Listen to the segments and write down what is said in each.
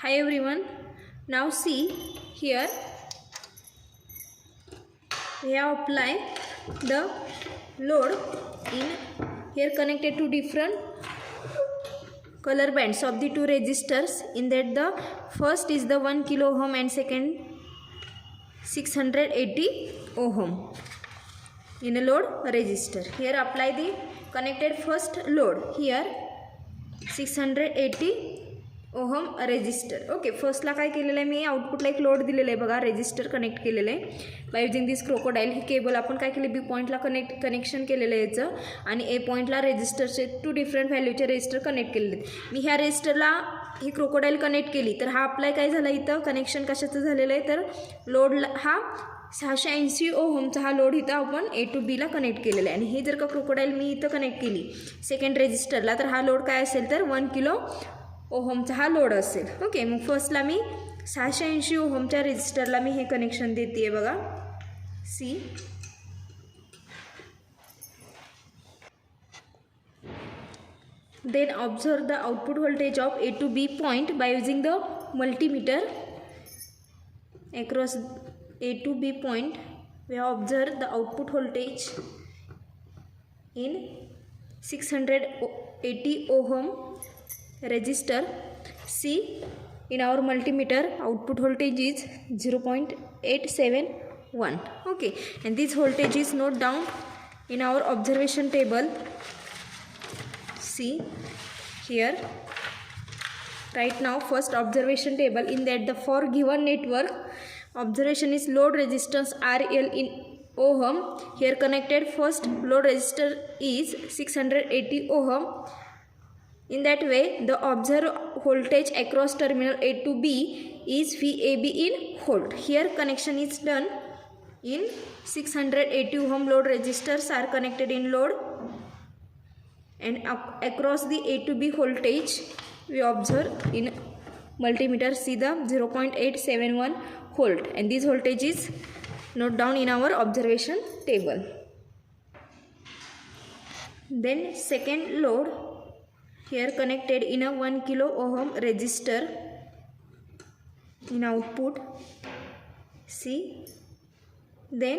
Hi everyone, now see here we have applied the load in here connected to different color bands of the two resistors. In that the first is the 1 kilo ohm and second 680 ohm in a load resistor. Here apply the connected first load here 680 ohm resistor. Okay, फर्स्टला काय केलेलं आहे मी आउटपुटला एक load दिलेलं आहे बघा, resistor connect केलेलं आहे by using this crocodile. He cable आपण काय केले बी पॉईंटला कनेक्शन केलेलं आहे याचं आणि ए पॉईंटला रेजिस्टरचे टू डिफरंट व्हॅल्यूचे रेजिस्टर कनेक्ट केलेले आहेत. मी ह्या रेजिस्टरला ही क्रोकोडाईल कनेक्ट केली तर हा अप्लाय काय झाला इथं कनेक्शन कशाचं झालेलं आहे तर लोडला हा 680 ओहमचा हा लोड इथं आपण ए टू बीला कनेक्ट केलेला आहे. आणि हे जर का क्रोकोडाईल मी इथं कनेक्ट केली सेकंड रेजिस्टरला तर हा लोड काय असेल तर 1 किलो ओहमचा हा लोड असेल. ओके, मग फर्स्टला मी 680 ओहमच्या रेजिस्टरला मी हे कनेक्शन देते आहे बघा. See then observe the output voltage of A to B point by using the multimeter across A to B point. We have observed the output voltage in 680 ohm resistor. See, in our multimeter output voltage is 0.871. Okay, and this voltage is note down in our observation table. See here, right now first observation table. In that the for given network observation is load resistance RL in ohm. Here connected first load resistor is 680 ohm. In that way the observed voltage across terminal A to B is VAB in volt. Here connection is done in 680 ohm load resistors are connected in load, and across the A to B voltage we observe in multimeter see the 0.871 volt, and this voltage is note down in our observation table. Then second load here connected in a 1 kilo ohm resistor in output. See, then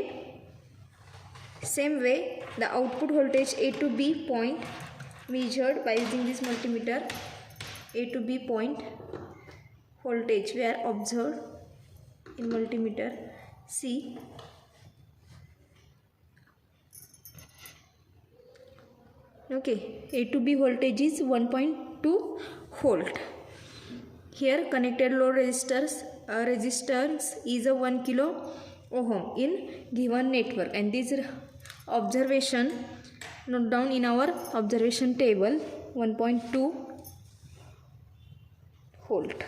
same way the output voltage A to B point measured by using this multimeter. A to B point voltage we are observed in multimeter. See, okay, A to B voltage is 1.2 volt. Here connected load resistance is a 1 kilo ohm in given network, and this observation note down in our observation table 1.2 volt.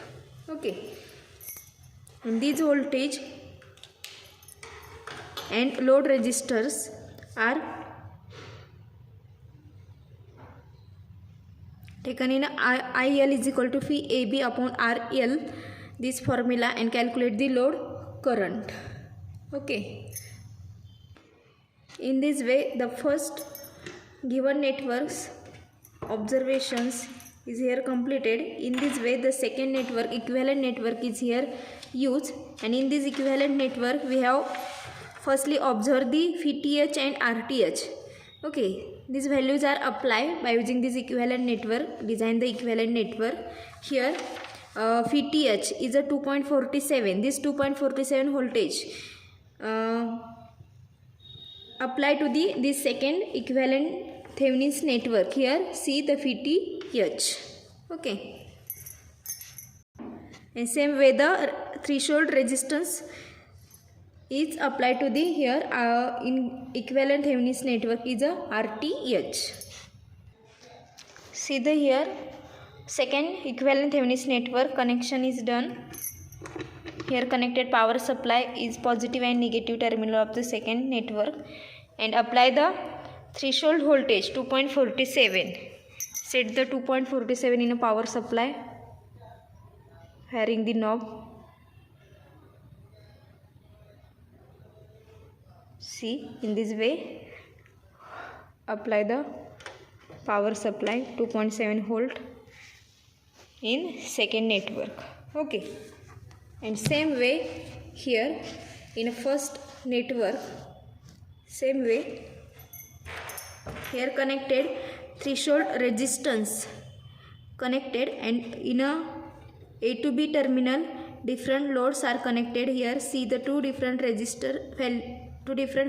Okay, and these voltage and load resistors are taken in IL is equal to VAB upon RL, this formula, and calculate the load current. Okay, in this way the first given networks observations is here completed. In this way the second network equivalent network is here used, and in this equivalent network we have firstly observed the VTH and RTH. Okay, these values are applied by using this equivalent network. Design the equivalent network. Here VTH is a 2.47. This 2.47 voltage apply to this second equivalent Thevenin's network. Here see the VTH. Okay, and same way the threshold resistance is applied to the here in equivalent Thevenin's network is a RTH. See the here second equivalent Thevenin's network connection is done. Here connected power supply is positive and negative terminal of the second network, and apply the threshold voltage 2.47. Set the 2.47 in a power supply, varying the knob. See, in this way apply the power supply 2.7 volt in second network. Okay, and same way here in a first network, same way here connected threshold resistance connected, and in a A to B terminal different loads are connected. Here see the two different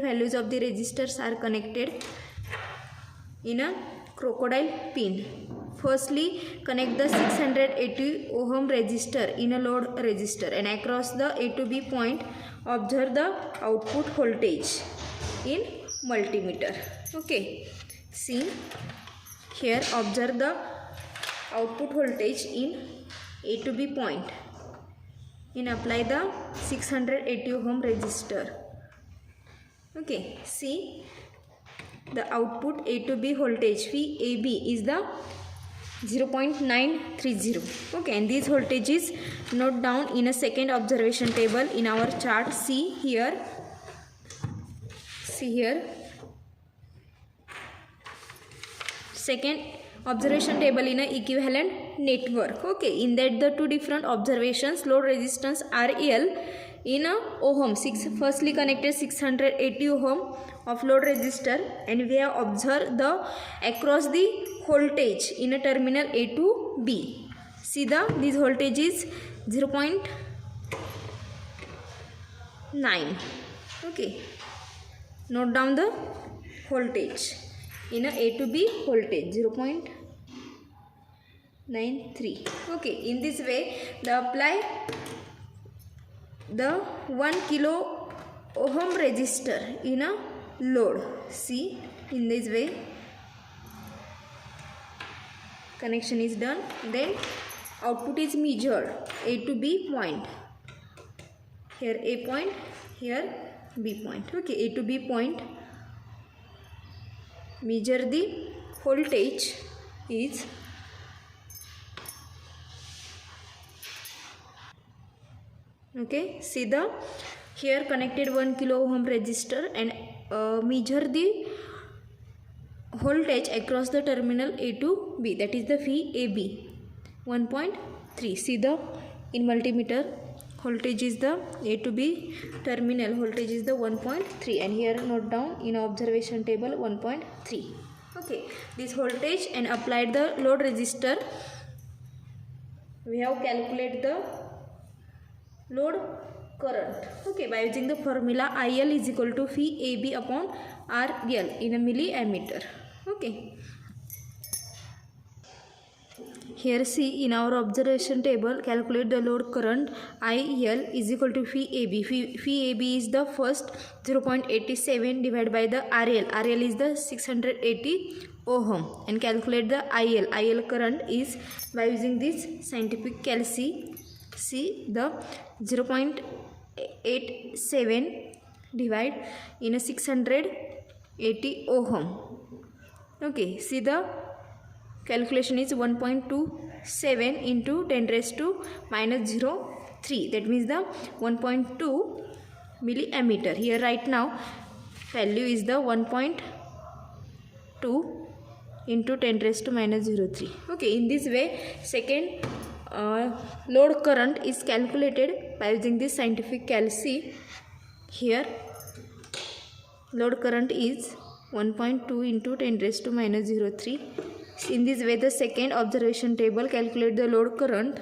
values of the resistors are connected in a crocodile pin. Firstly connect the 680 ohm resistor in a load resistor, and across the A to B point observe the output voltage in multimeter. Okay, see here observe the output voltage in A to B point, and apply the 680 ohm resistor. Okay, see the output A to B voltage VAB is the 0.930. Okay, and these voltages note down in a second observation table in our chart. See here, second observation table in a equivalent network. Okay, in that the two different observations load resistance RL in a ohm, firstly connected 680 ohm of load resistor, and we have observed the across the voltage in a terminal A to B. See this voltage is 0.9. Okay, note down the voltage in a A to B voltage 0.93. Okay, in this way the apply the 1 kilo ohm resistor in a load. See, in this way connection is done, then output is measured A to B point. Here A point, here B point. Okay, A to B point measure the voltage is okay, see the here connected 1 kilo ohm resistor, and measure the voltage across the terminal A to B, that is the VAB 1.3. see the in multimeter voltage is the A to B terminal voltage is the 1.3, and here note down in observation table 1.3. Okay, this voltage and applied the load resistor, we have calculated the load current. Okay, by using the formula IL is equal to VAB upon RL in a milliammeter. Okay, here see in our observation table calculate the load current IL is equal to VAB. VAB is the first 0.87 divided by the RL is the 680 ohm, and calculate the IL current is by using this scientific calci. See the 0.87 divide in a 680 ohm. Okay, see the calculation is 1.27 into 10 raised to minus 03, that means the 1.2 milliammeter. Here right now value is the 1.2 into 10 raised to minus 03. Okay, in this way second load current is calculated by using this scientific calci. Here load current is 1.2 into 10 raised to minus 03. In this way the second observation table calculate the load current,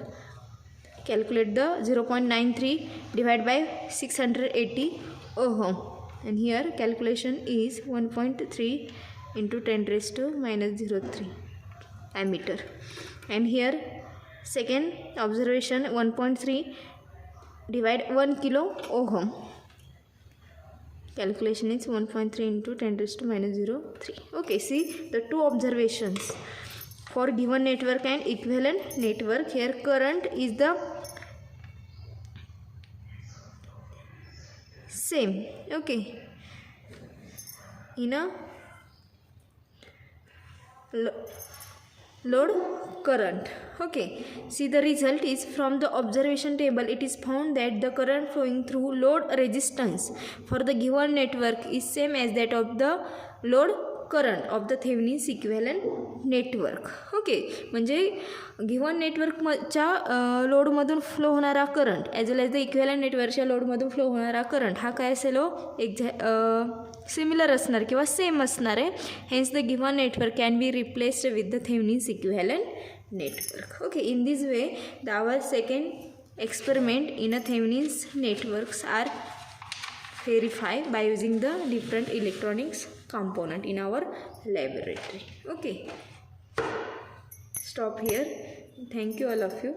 calculate the 0.93 divided by 680 ohm, and here calculation is 1.3 into 10 raised to minus 03 ammeter, and here second observation 1.3 divide 1 kilo ohm, calculation is 1.3 into 10 raised to minus 03. Okay, see the two observations for given network and equivalent network. Here current is the same. Okay, in a load current. Okay, see the result is from the observation table. It is found that the current flowing through load resistance for the given network is same as that of the load current of the Thevenin's equivalent network. Okay, म्हणजे given नेटवर्कच्या लोडमधून flow होणारा current as well as the equivalent नेटवर्कच्या लोडमधून flow होणारा current हा काय असेल सिमिलर असणार किंवा सेम असणार आहे. Hence the given network can be replaced with the Thevenin's equivalent network. Okay, in this way our second experiment in a Thevenin's networks are verified by using the different electronics component in our laboratory. Okay, stop here. Thank you all of you.